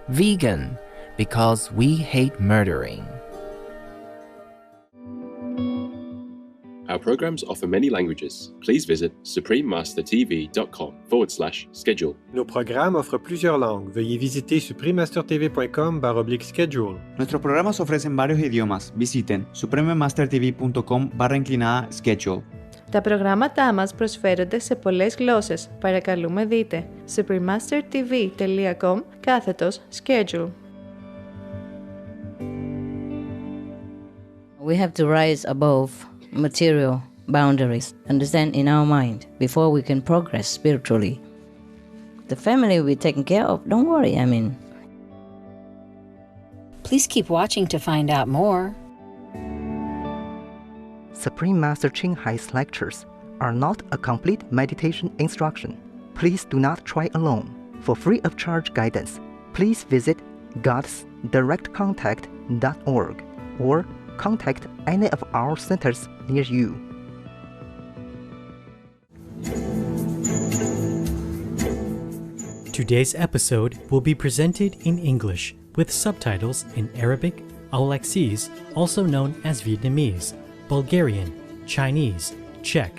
Vegan, because we hate murdering. Our programs offer many languages. Please visit suprememastertv.com/schedule. Nos programmes offrent plusieurs langues. Veuillez visiter suprememastertv.com/schedule. Nuestros programas ofrecen varios idiomas. Visiten suprememastertv.com/schedule. Τα προγράμματά μας προσφέρονται σε πολλές γλώσσες. Παρακαλούμε δείτε suprememastertv.com/schedule. We have to rise above material boundaries, understand in our mind, before we can progress spiritually. The family will be taken care of, don't worry, Please keep watching to find out more. Supreme Master Ching Hai's lectures are not a complete meditation instruction. Please do not try alone. For free of charge guidance, please visit godsdirectcontact.org or contact any of our centers near you. Today's episode will be presented in English with subtitles in Arabic, Aulacese, also known as Vietnamese, Bulgarian, Chinese, Czech,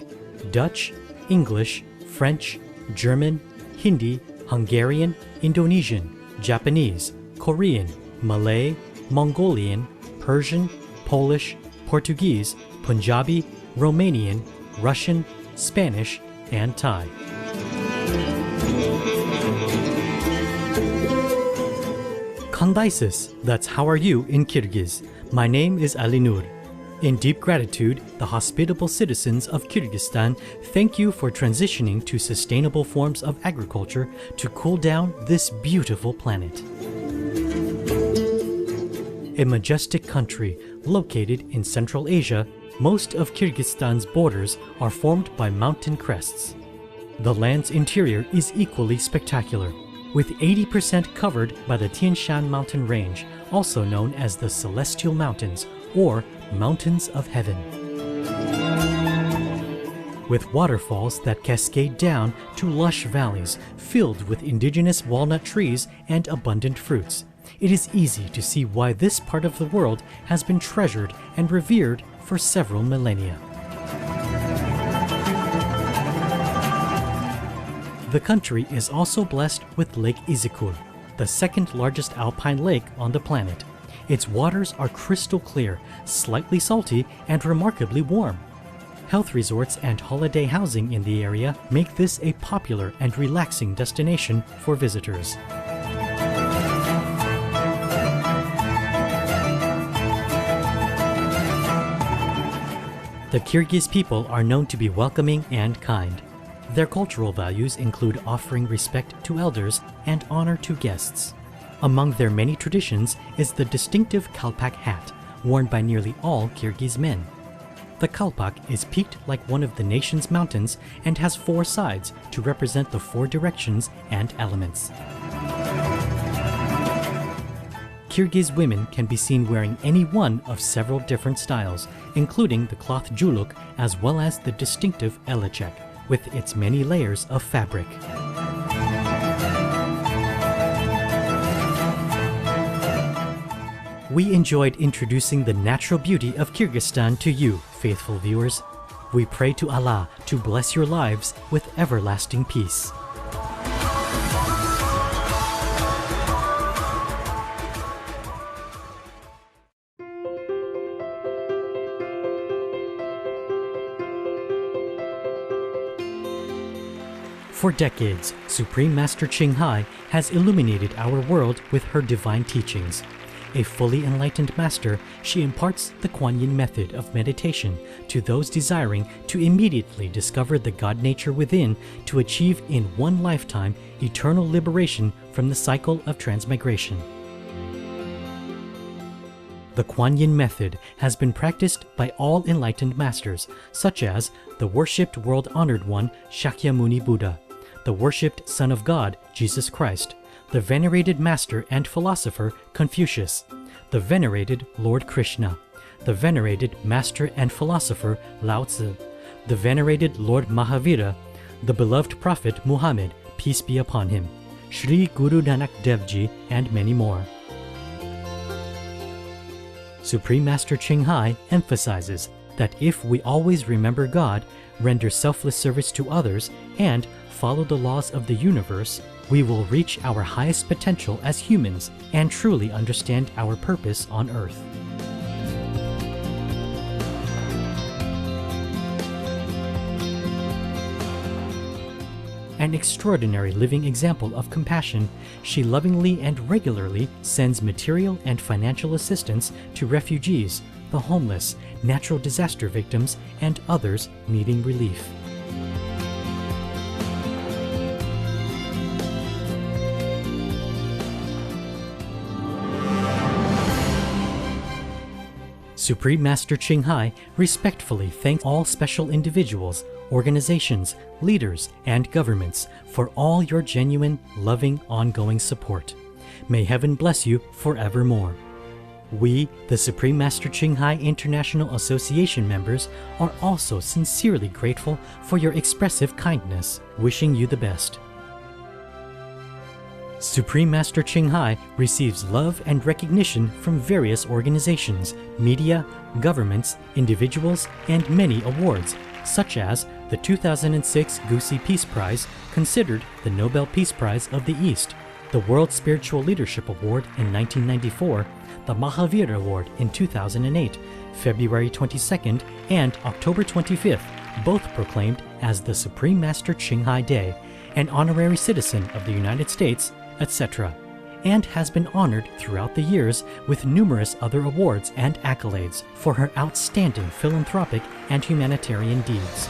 Dutch, English, French, German, Hindi, Hungarian, Indonesian, Japanese, Korean, Malay, Mongolian, Persian, Polish, Portuguese, Punjabi, Romanian, Russian, Spanish, and Thai. Kandaisis, that's how are you in Kyrgyz. My name is Alinur. In deep gratitude, the hospitable citizens of Kyrgyzstan thank you for transitioning to sustainable forms of agriculture to cool down this beautiful planet. A majestic country located in Central Asia, most of Kyrgyzstan's borders are formed by mountain crests. The land's interior is equally spectacular, with 80% covered by the Tian Shan mountain range, also known as the Celestial Mountains or Mountains of Heaven. With waterfalls that cascade down to lush valleys filled with indigenous walnut trees and abundant fruits, it is easy to see why this part of the world has been treasured and revered for several millennia. The country is also blessed with Lake Izikul, the second largest alpine lake on the planet. Its waters are crystal clear, slightly salty, and remarkably warm. Health resorts and holiday housing in the area make this a popular and relaxing destination for visitors. The Kyrgyz people are known to be welcoming and kind. Their cultural values include offering respect to elders and honor to guests. Among their many traditions is the distinctive kalpak hat, worn by nearly all Kyrgyz men. The kalpak is peaked like one of the nation's mountains and has 4 sides to represent the 4 directions and elements. Kyrgyz women can be seen wearing any one of several different styles, including the cloth juluk as well as the distinctive elechek, with its many layers of fabric. We enjoyed introducing the natural beauty of Kyrgyzstan to you, faithful viewers. We pray to Allah to bless your lives with everlasting peace. For decades, Supreme Master Ching Hai has illuminated our world with her divine teachings. A fully enlightened master, she imparts the Kuan Yin method of meditation to those desiring to immediately discover the God nature within to achieve in one lifetime eternal liberation from the cycle of transmigration. The Kuan Yin method has been practiced by all enlightened masters, such as the worshipped world-honored one Shakyamuni Buddha, the worshipped Son of God, Jesus Christ, the venerated master and philosopher Confucius, the venerated Lord Krishna, the venerated master and philosopher Lao Tzu, the venerated Lord Mahavira, the beloved prophet Muhammad, peace be upon him, Shri Guru Nanak Dev Ji, and many more. Supreme Master Ching Hai emphasizes that if we always remember God, render selfless service to others, and follow the laws of the universe, we will reach our highest potential as humans and truly understand our purpose on earth. An extraordinary living example of compassion, she lovingly and regularly sends material and financial assistance to refugees, the homeless, natural disaster victims, and others needing relief. Supreme Master Ching Hai respectfully thanks all special individuals, organizations, leaders, and governments for all your genuine, loving, ongoing support. May heaven bless you forevermore. We, the Supreme Master Ching Hai International Association members, are also sincerely grateful for your expressive kindness, wishing you the best. Supreme Master Ching Hai receives love and recognition from various organizations, media, governments, individuals, and many awards, such as the 2006 Gusi Peace Prize, considered the Nobel Peace Prize of the East, the World Spiritual Leadership Award in 1994, the Mahavir Award in 2008, February 22nd and October 25th, both proclaimed as the Supreme Master Ching Hai Day, an honorary citizen of the United States, etc., and has been honored throughout the years with numerous other awards and accolades for her outstanding philanthropic and humanitarian deeds.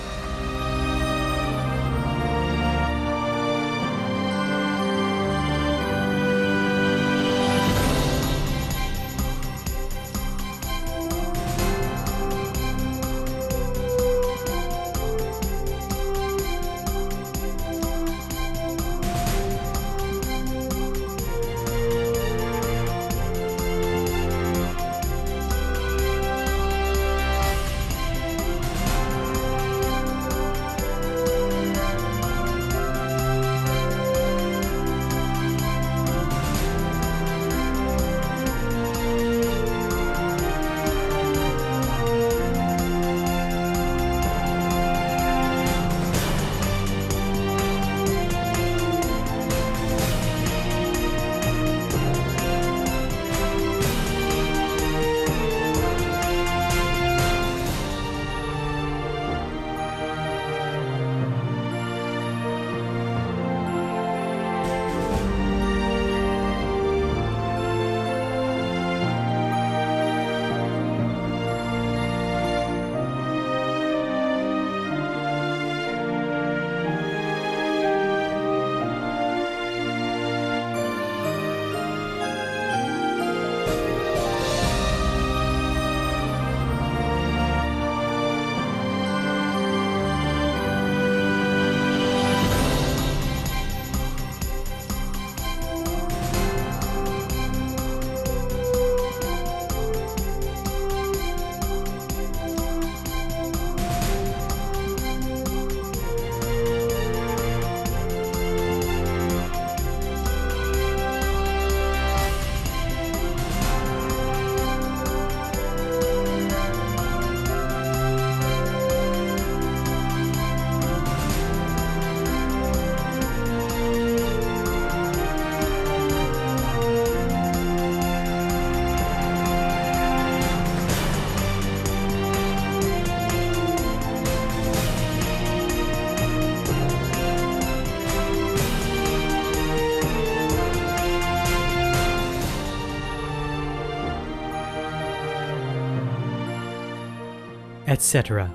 Etc.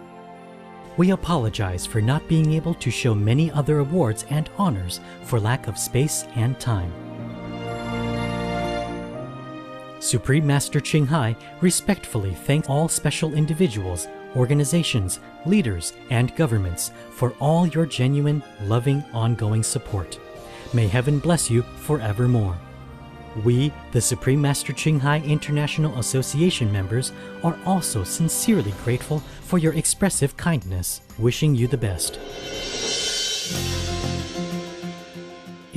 We apologize for not being able to show many other awards and honors for lack of space and time. Supreme Master Ching Hai respectfully thanks all special individuals, organizations, leaders, and governments for all your genuine, loving, ongoing support. May heaven bless you forevermore. We, the Supreme Master Ching Hai International Association members, are also sincerely grateful for your expressive kindness, wishing you the best.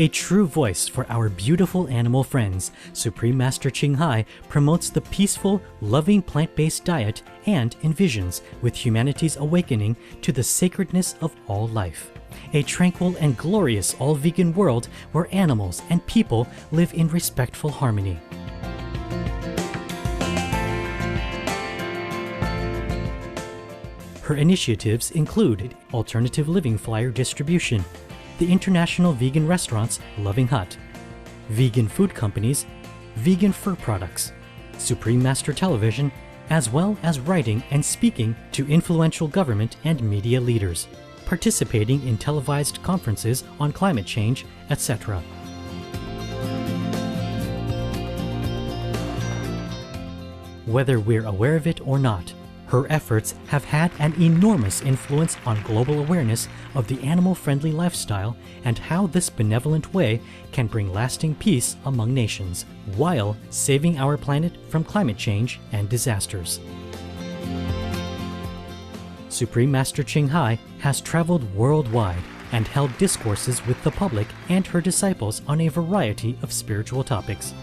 A true voice for our beautiful animal friends, Supreme Master Ching Hai promotes the peaceful, loving plant-based diet and envisions with humanity's awakening to the sacredness of all life. A tranquil and glorious all-vegan world where animals and people live in respectful harmony. Her initiatives include alternative living flyer distribution, the international vegan restaurants Loving Hut, vegan food companies, vegan fur products, Supreme Master Television, as well as writing and speaking to influential government and media leaders, participating in televised conferences on climate change, etc. Whether we're aware of it or not, her efforts have had an enormous influence on global awareness of the animal-friendly lifestyle and how this benevolent way can bring lasting peace among nations, while saving our planet from climate change and disasters. Supreme Master Ching Hai has traveled worldwide and held discourses with the public and her disciples on a variety of spiritual topics.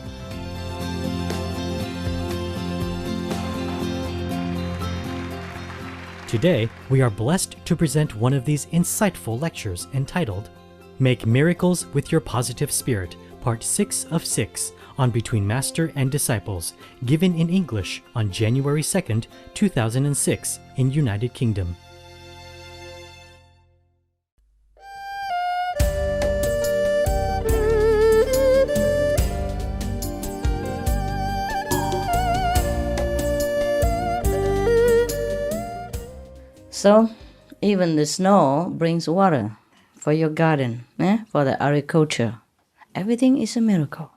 Today, we are blessed to present one of these insightful lectures entitled Make Miracles with Your Positive Spirit, Part 6 of 6, on Between Master and Disciples, given in English on January 2nd, 2006, in United Kingdom. So, even the snow brings water for your garden, for the agriculture. Everything is a miracle.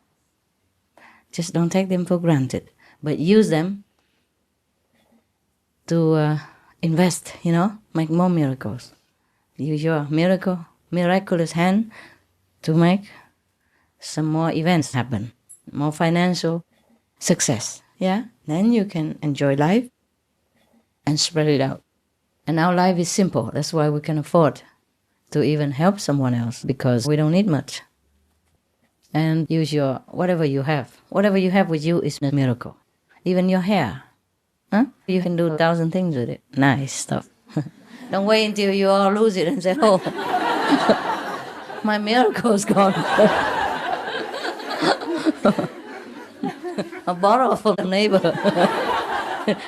Just don't take them for granted, but use them to invest, make more miracles. Use your miraculous hand to make some more events happen, more financial success, Then you can enjoy life and spread it out. And our life is simple. That's why we can afford to even help someone else, because we don't need much. And use your whatever you have. Whatever you have with you is a miracle. Even your hair. You can do 1,000 things with it. Nice stuff. Don't wait until you all lose it and say, oh, my miracle's gone. I borrow from the neighbor.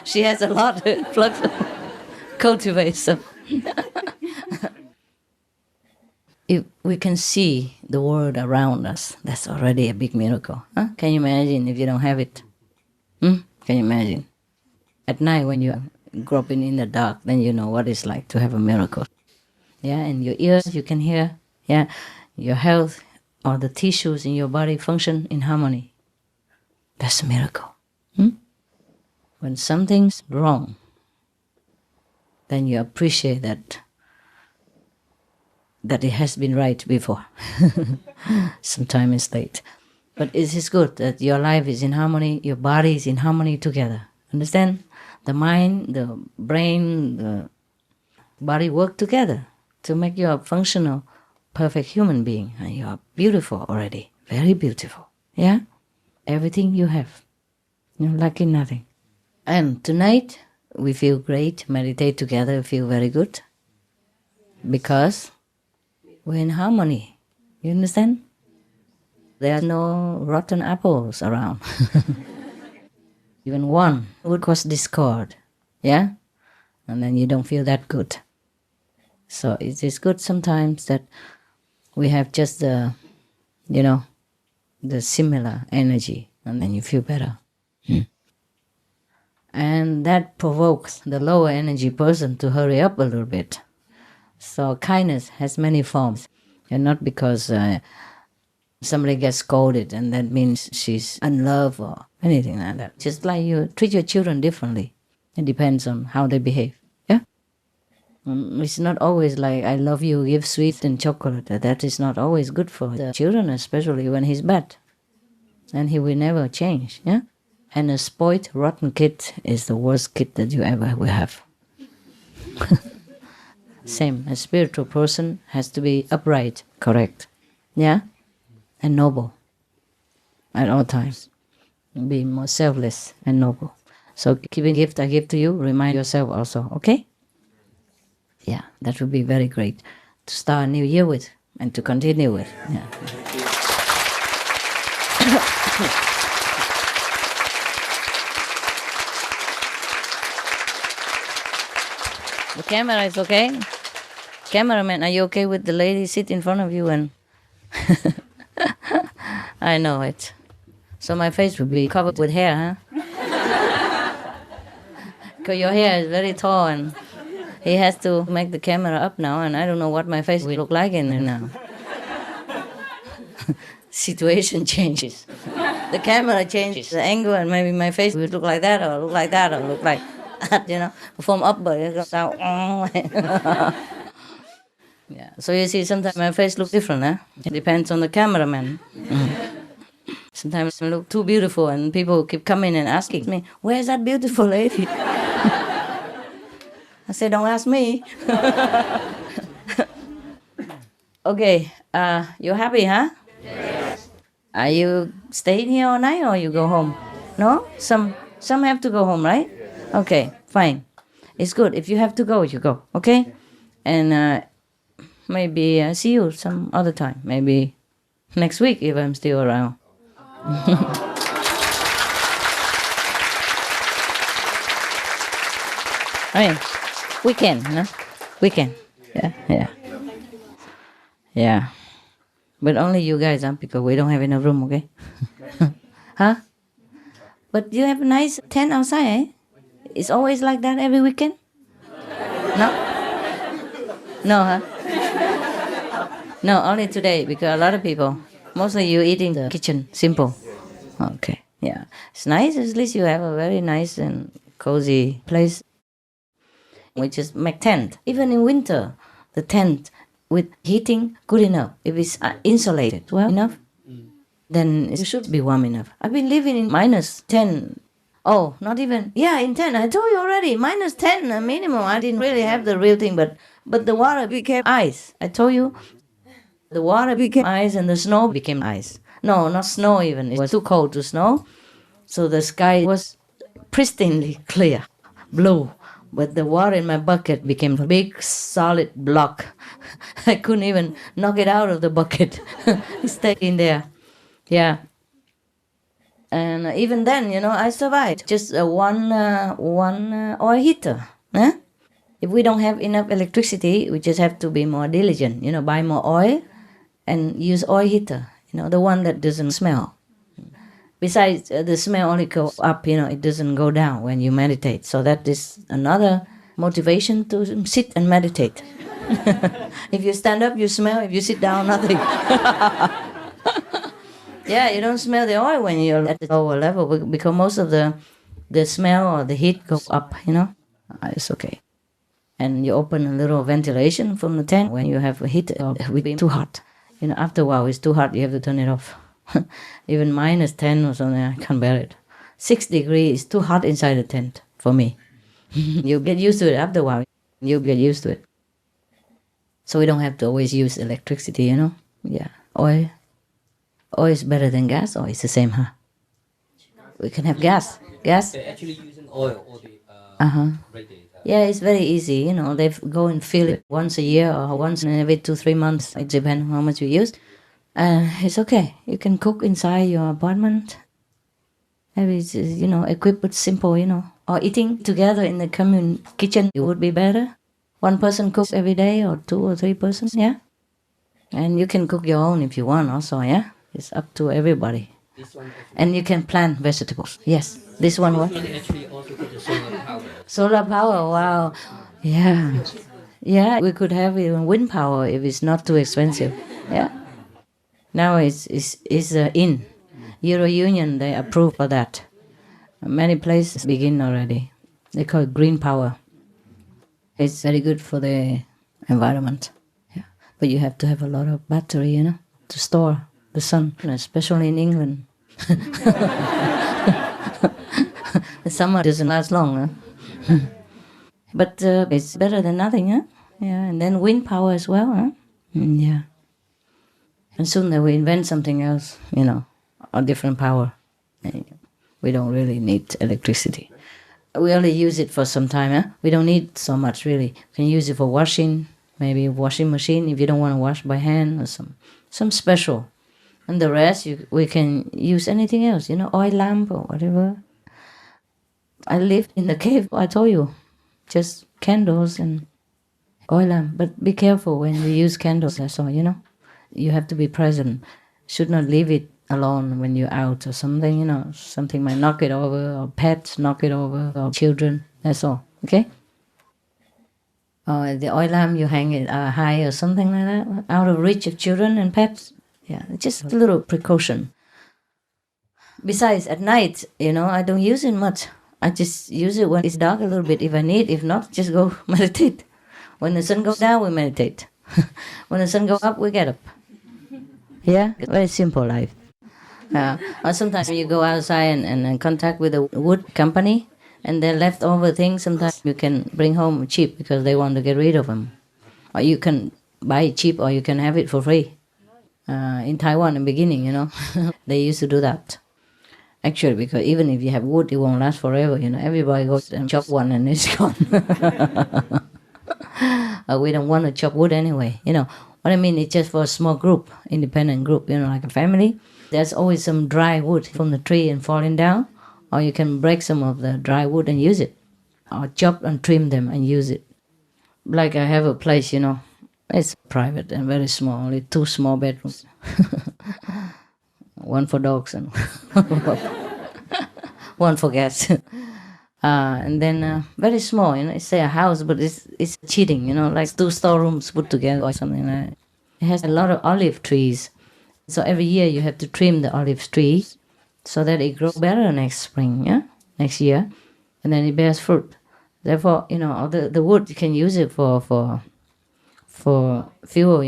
She has a lot of cultivate some. If we can see the world around us, that's already a big miracle. Can you imagine if you don't have it? Can you imagine? At night when you're groping in the dark, then you know what it's like to have a miracle. And your ears, you can hear. Your health, or the tissues in your body function in harmony. That's a miracle. When something's wrong, then you appreciate that it has been right before. Sometime it's late. But it is good that your life is in harmony, your body is in harmony together. Understand? The mind, the brain, the body work together to make you a functional, perfect human being. And you are beautiful already. Very beautiful. Everything you have. You're lacking nothing. And tonight, we feel great, meditate together, feel very good. Because we're in harmony. You understand? There are no rotten apples around. Even one would cause discord. And then you don't feel that good. So it is good sometimes that we have just the similar energy, and then you feel better. And that provokes the lower energy person to hurry up a little bit. So kindness has many forms. And not because somebody gets scolded and that means she's unloved or anything like that. Just like you treat your children differently. It depends on how they behave. It's not always like, I love you, give sweet and chocolate. That is not always good for the children, especially when he's bad. And he will never change. And a spoiled, rotten kid is the worst kid that you ever will have. Same, a spiritual person has to be upright, correct. and noble at all times. Be more selfless and noble. So giving gift I give to you, remind yourself also, okay? Yeah, that would be very great to start a new year with and to continue with. Yeah. The camera is okay? Cameraman, are you okay with the lady sit in front of you and... I know it. So my face will be covered with hair, huh? Because your hair is very tall and he has to make the camera up now and I don't know what my face will look like in there now. Situation changes. The camera changes, the angle, and maybe my face will look like that or look like that or look like that, you know. From up, but it goes down. Yeah. So you see, sometimes my face looks different, huh? It depends on the cameraman. Sometimes I look too beautiful and people keep coming and asking me, where's that beautiful lady? I say, don't ask me. Okay, you happy, huh? Yes. Are you staying here all night or you go home? No? Some have to go home, right? Yes. Okay, fine. It's good. If you have to go, you go, okay? And maybe see you some other time. Maybe next week if I'm still around. I mean, weekend, no? Weekend. Yeah. But only you guys, huh? Because we don't have enough room, okay? Huh? But you have a nice tent outside, eh? It's always like that every weekend? No? No, huh? No, only today, because a lot of people, mostly you eat in the kitchen, simple. Okay, yeah. It's nice, at least you have a very nice and cozy place. We just make tent. Even in winter, the tent with heating, good enough. If it's insulated well enough, then it should be warm enough. I've been living in -10. Oh, not even, yeah, in 10. I told you already, -10 minimum. I didn't really have the real thing, but the water became ice. I told you, the water became ice and the snow became ice. No, not snow even. It was too cold to snow. So the sky was pristinely clear, blue. But the water in my bucket became a big solid block. I couldn't even knock it out of the bucket. It stayed in there. Yeah. And even then, I survived. Just one oil heater. Eh? If we don't have enough electricity, we just have to be more diligent. Buy more oil and use oil heater. The one that doesn't smell. Besides, the smell only goes up, it doesn't go down when you meditate. So that is another motivation to sit and meditate. If you stand up, you smell. If you sit down, nothing. Yeah, you don't smell the oil when you're at the lower level because most of the smell or the heat goes up, It's okay. And you open a little ventilation from the tent when you have a heat. It will be too hot. After a while, it's too hot. You have to turn it off. Even -10 or something, I can't bear it. 6 degrees is too hot inside the tent for me. You get used to it after a while. You get used to it. So we don't have to always use electricity, Yeah. Oil is better than gas, or it's the same, huh? We can have gas. Gas? They're actually using oil or the radiator. Yeah, it's very easy, They go and fill it once a year or once in every 2-3 months. It depends on how much you use. It's okay. You can cook inside your apartment. Maybe it's, equipped with simple, or eating together in the common kitchen. It would be better. One person cooks every day or 2 or 3 persons, yeah? And you can cook your own if you want also, yeah? It's up to everybody. This one and you can plant vegetables. Yes. This one what? This one actually also got the solar power. Solar power, wow. Yeah. Yeah, we could have even wind power if it's not too expensive. Yeah. Now it's in. Euro Union, they approve for that. Many places begin already. They call it green power. It's very good for the environment. Yeah. But you have to have a lot of battery, to store the sun, especially in England. The summer doesn't last long, huh? But it's better than nothing, huh? Yeah, and then wind power as well, huh? Yeah. And soon they will invent something else, a different power. And we don't really need electricity. We only use it for some time. We don't need so much, really. You can use it for washing, maybe a washing machine if you don't want to wash by hand or some special. And the rest, we can use anything else, oil lamp or whatever. I lived in the cave, I told you, just candles and oil lamp. But be careful when you use candles, that's all, You have to be present. Should not leave it alone when you're out or something, Something might knock it over, or pets knock it over, or children, that's all, okay? Or the oil lamp, you hang it high or something like that, out of reach of children and pets. Yeah, just a little precaution. Besides, at night, I don't use it much. I just use it when it's dark a little bit if I need. If not, just go meditate. When the sun goes down, we meditate. When the sun goes up, we get up. Yeah, very simple life. Or sometimes when you go outside and contact with a wood company and their leftover things, sometimes you can bring home cheap because they want to get rid of them. Or you can buy it cheap or you can have it for free. In Taiwan in the beginning, they used to do that. Actually, because even if you have wood, it won't last forever, Everybody goes and chop one and it's gone. We don't want to chop wood anyway, What I mean, it's just for a small group, independent group, like a family. There's always some dry wood from the tree and falling down. Or you can break some of the dry wood and use it. Or chop and trim them and use it. Like I have a place, It's private and very small, only 2 small bedrooms. One for dogs and one for cats. And then very small, it's a house, but it's cheating, like 2 storerooms put together or something like that. It has a lot of olive trees. So every year you have to trim the olive trees so that it grows better next spring, next year. And then it bears fruit. Therefore, the wood, you can use it for fuel,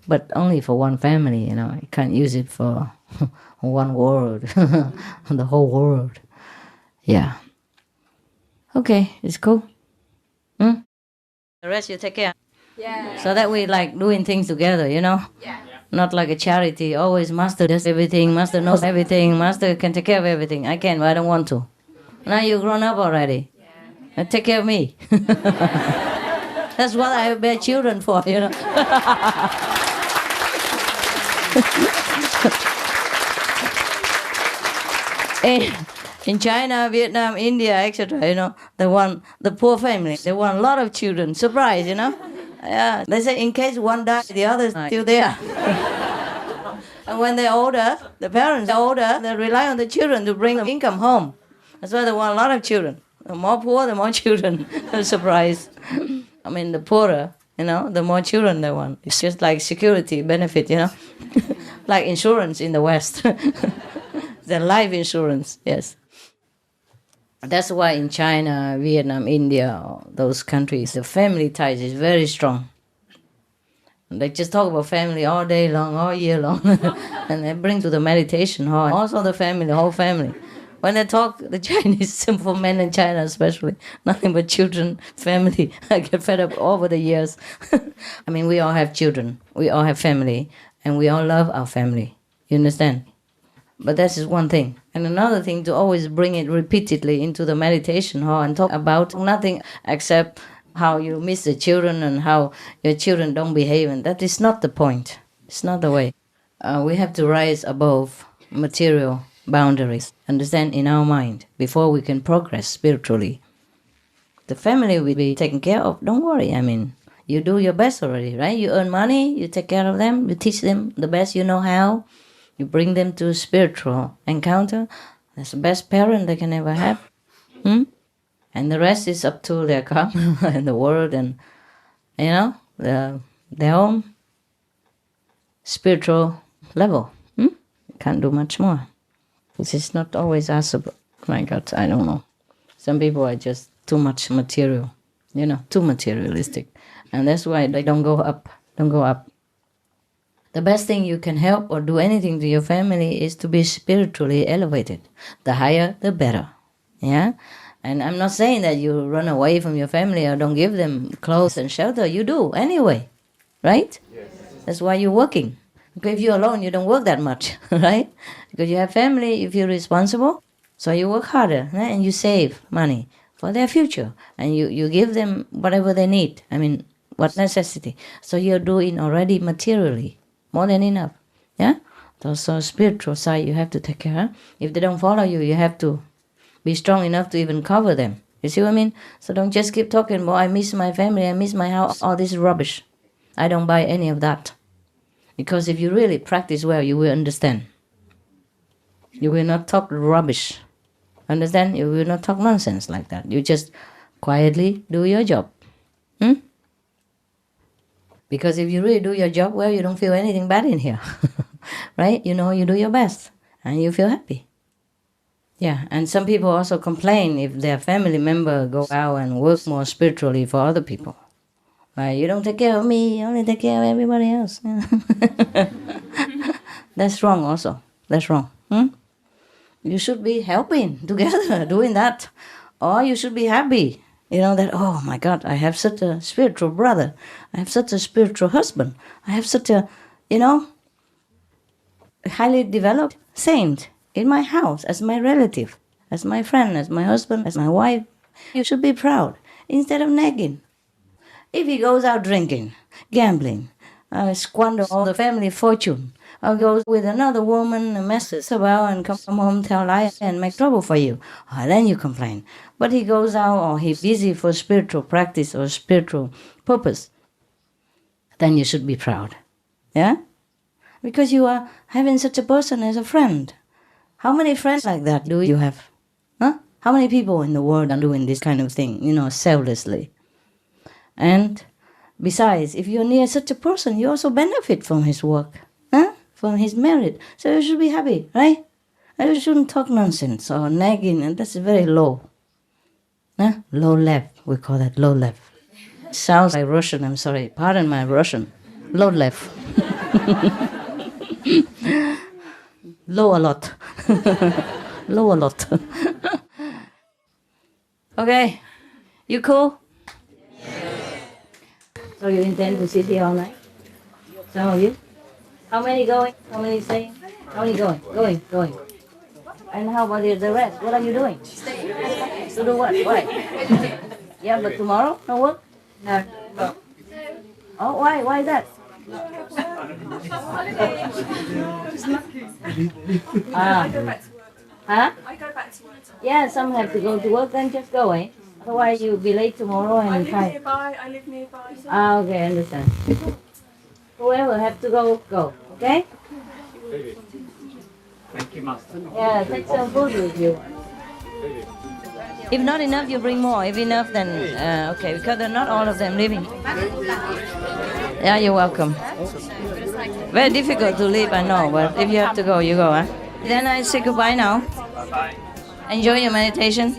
but only for one family, You can't use it for one world, the whole world. Yeah. Okay, it's cool. The rest you take care. Yeah. So that we like doing things together, Yeah. Not like a charity. Always master does everything, master knows everything, master can take care of everything. I can, but I don't want to. Now you're grown up already. Yeah. Take care of me. That's what I bear children for, In China, Vietnam, India, etc., the poor family, they want a lot of children. Surprise, Yeah, they say in case one dies, the others are still there. And when they're older, the parents are older, they rely on the children to bring income home. That's why they want a lot of children. The more poor, the more children. Surprise. I mean, the poorer, the more children they want. It's just like security benefit, like insurance in the West. The life insurance, yes. That's why in China, Vietnam, India, those countries, the family ties is very strong. They just talk about family all day long, all year long. And they bring to the meditation hall, also the family, the whole family. When they talk, the Chinese, simple men in China especially, nothing but children, family. I get fed up over the years. I mean, we all have children, we all have family, and we all love our family. You understand? But that's just one thing. And another thing, to always bring it repeatedly into the meditation hall and talk about nothing except how you miss the children and how your children don't behave. And that is not the point. It's not the way. We have to rise above material boundaries, understand, in our mind, before we can progress spiritually. The family will be taken care of. Don't worry. I mean, you do your best already, right? You earn money, you take care of them, you teach them the best you know how. You bring them to a spiritual encounter. That's the best parent they can ever have. And the rest is up to their karma and the world and, their own spiritual level. Can't do much more. It's not always us. My God, I don't know. Some people are just too much material, too materialistic. And that's why they don't go up. The best thing you can help or do anything to your family is to be spiritually elevated. The higher, the better. Yeah? And I'm not saying that you run away from your family or don't give them clothes and shelter. You do anyway, right? Yes. That's why you're working. Because if you're alone, you don't work that much, right? Because you have family, you feel responsible, so you work harder, right? And you save money for their future. And you give them whatever they need. I mean, what necessity. So you're doing already materially, more than enough. Yeah? So spiritual side, you have to take care. If they don't follow you, you have to be strong enough to even cover them. You see what I mean? So don't just keep talking, I miss my family, I miss my house, all this rubbish. I don't buy any of that. Because if you really practice well, you will understand. You will not talk rubbish. Understand? You will not talk nonsense like that. You just quietly do your job. Because if you really do your job well, you don't feel anything bad in here. Right? You know, you do your best and you feel happy. Yeah, and some people also complain if their family member go out and work more spiritually for other people. Like, you don't take care of me, you only take care of everybody else. That's wrong also. That's wrong. You should be helping together, doing that. Or you should be happy. You know, that, oh my God, I have such a spiritual brother. I have such a spiritual husband. I have such a, highly developed saint in my house, as my relative, as my friend, as my husband, as my wife. You should be proud instead of nagging. If he goes out drinking, gambling, squander all the family fortune, or goes with another woman and messes about and come home, tell lies and make trouble for you, then you complain. But he goes out or he's busy for spiritual practice or spiritual purpose, then you should be proud. Yeah? Because you are having such a person as a friend. How many friends like that do you have? Huh? How many people in the world are doing this kind of thing, selflessly? And besides, if you're near such a person, you also benefit from his work, from his merit. So you should be happy, right? And you shouldn't talk nonsense or nagging, and that's very low. Low level, we call that low level. Sounds like Russian, I'm sorry. Pardon my Russian. Low level. Low a lot. Low a lot. Okay. You cool? So you intend to sit here all night? Some of you? How many going? How many staying? How many going? Going. And how about the rest? What are you doing? To do what? Why? Yeah, but tomorrow? No work? No. Oh, why? Why is that? Huh? I go back to work. Yeah, some have to go to work, then just go, eh? Otherwise you'll be late tomorrow and I live nearby. So. Okay, I understand. Whoever have to go, okay? Thank you, Master. Yeah, take some food with you. If not enough, you bring more. If enough, then okay, because they're not all of them living. Yeah, you're welcome. Very difficult to leave, I know, but if you have to go, you go, huh? Then I say goodbye now. Bye-bye. Enjoy your meditation.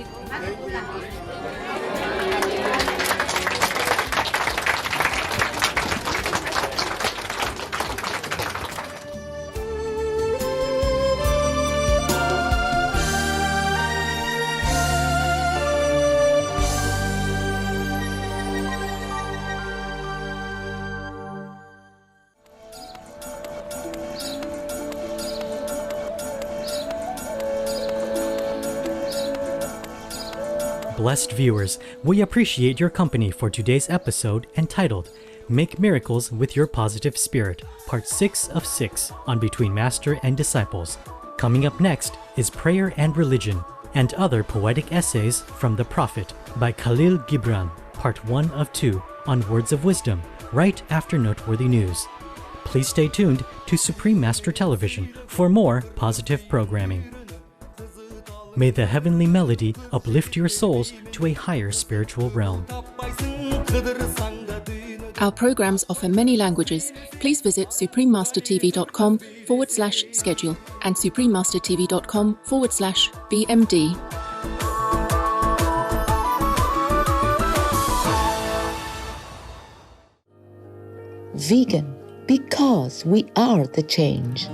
Blessed viewers, we appreciate your company for today's episode entitled Make Miracles with Your Positive Spirit, Part 6 of 6 on Between Master and Disciples. Coming up next is Prayer and Religion and Other Poetic Essays from the Prophet by Khalil Gibran, Part 1 of 2 on Words of Wisdom, right after Noteworthy News. Please stay tuned to Supreme Master Television for more positive programming. May the heavenly melody uplift your souls to a higher spiritual realm. Our programs offer many languages. Please visit suprememastertv.com/schedule and suprememastertv.com/BMD. Vegan, because we are the change.